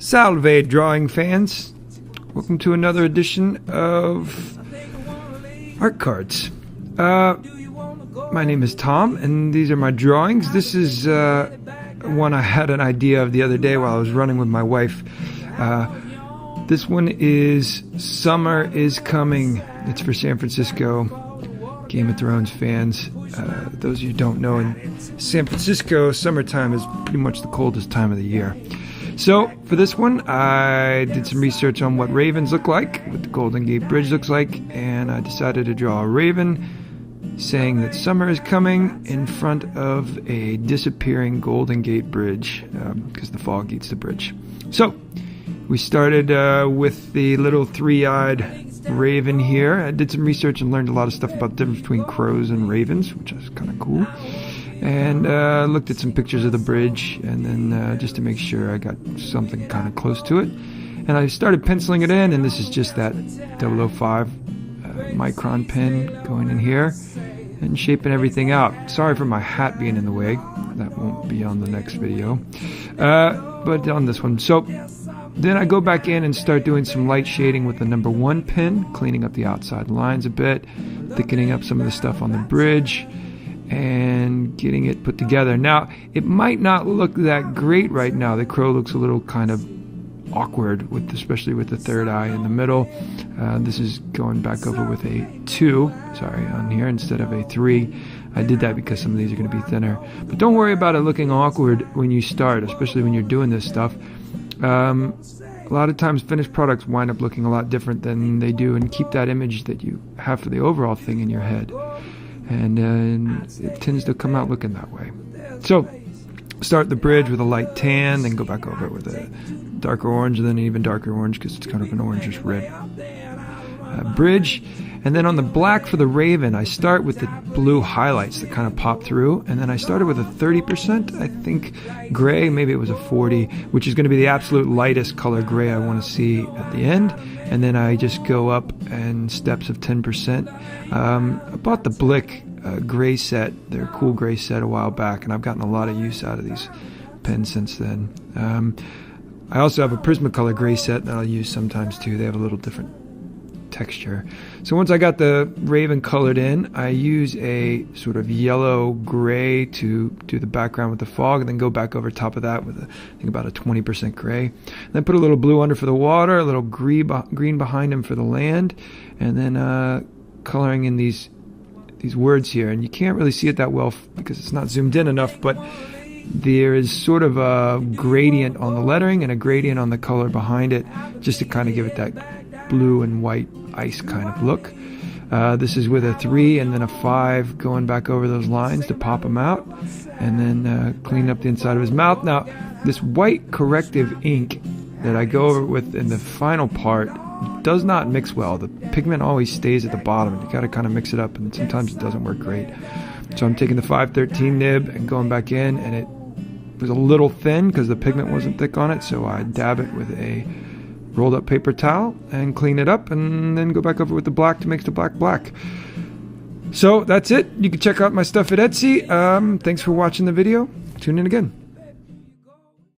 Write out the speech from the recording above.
Salve, drawing fans. Welcome to another edition of Art Cards. My name is Tom, and these are my drawings. This is one I had an idea of the other day while I was running with my wife. This one is Summer is Coming. It's for San Francisco Game of Thrones fans. Those of you who don't know, in San Francisco, summertime is pretty much the coldest time of the year. So, for this one, I did some research on what ravens look like, what the Golden Gate Bridge looks like, and I decided to draw a raven saying that summer is coming in front of a disappearing Golden Gate Bridge, because the fog eats the bridge. So, we started with the little three-eyed raven here. I did some research and learned a lot of stuff about the difference between crows and ravens, which is kind of cool. And looked at some pictures of the bridge, and then just to make sure I got something kind of close to it. And I started penciling it in, and this is just that 005 micron pen going in here and shaping everything out. Sorry for my hat being in the way. That won't be on the next video. But on this one. So then I go back in and start doing some light shading with the number 1 pen, cleaning up the outside lines a bit, thickening up some of the stuff on the bridge, and getting it put together. Now, it might not look that great right now. The crow looks a little kind of awkward, especially with the third eye in the middle. This is going back over with a 2, on here instead of a 3. I did that because some of these are going to be thinner. But don't worry about it looking awkward when you start, especially when you're doing this stuff. A lot of times finished products wind up looking a lot different than they do, and keep that image that you have for the overall thing in your head. And it tends to come out looking that way. So, start the bridge with a light tan, then go back over it with a darker orange, and then an even darker orange because it's kind of an orangish red bridge. And then on the black for the raven, I start with the blue highlights that kind of pop through, and then I started with a 30%, I think, gray, maybe it was a 40, which is going to be the absolute lightest color gray I want to see at the end. And then I just go up in steps of 10%. I bought the Blick gray set, their cool gray set, a while back, and I've gotten a lot of use out of these pens since then. I also have a Prismacolor gray set that I'll use sometimes too. They have a little different texture. So once I got the raven colored in, I use a sort of yellow gray to do the background with the fog, and then go back over top of that with I think about a 20% gray. Then put a little blue under for the water, a little green behind him for the land, and then coloring in these words here. And you can't really see it that well because it's not zoomed in enough, but there is sort of a gradient on the lettering and a gradient on the color behind it, just to kind of give it that blue and white ice kind of look. This is with a 3 and then a 5 going back over those lines to pop them out, and then clean up the inside of his mouth. Now, this white corrective ink that I go over with in the final part does not mix well. The pigment always stays at the bottom, and you got to kind of mix it up, and sometimes it doesn't work great. So I'm taking the 513 nib and going back in, and it was a little thin because the pigment wasn't thick on it, so I dab it with a rolled up paper towel and clean it up, and then go back over with the black to make the black black. So that's it. You can check out my stuff at Etsy. Thanks for watching the video. Tune in again.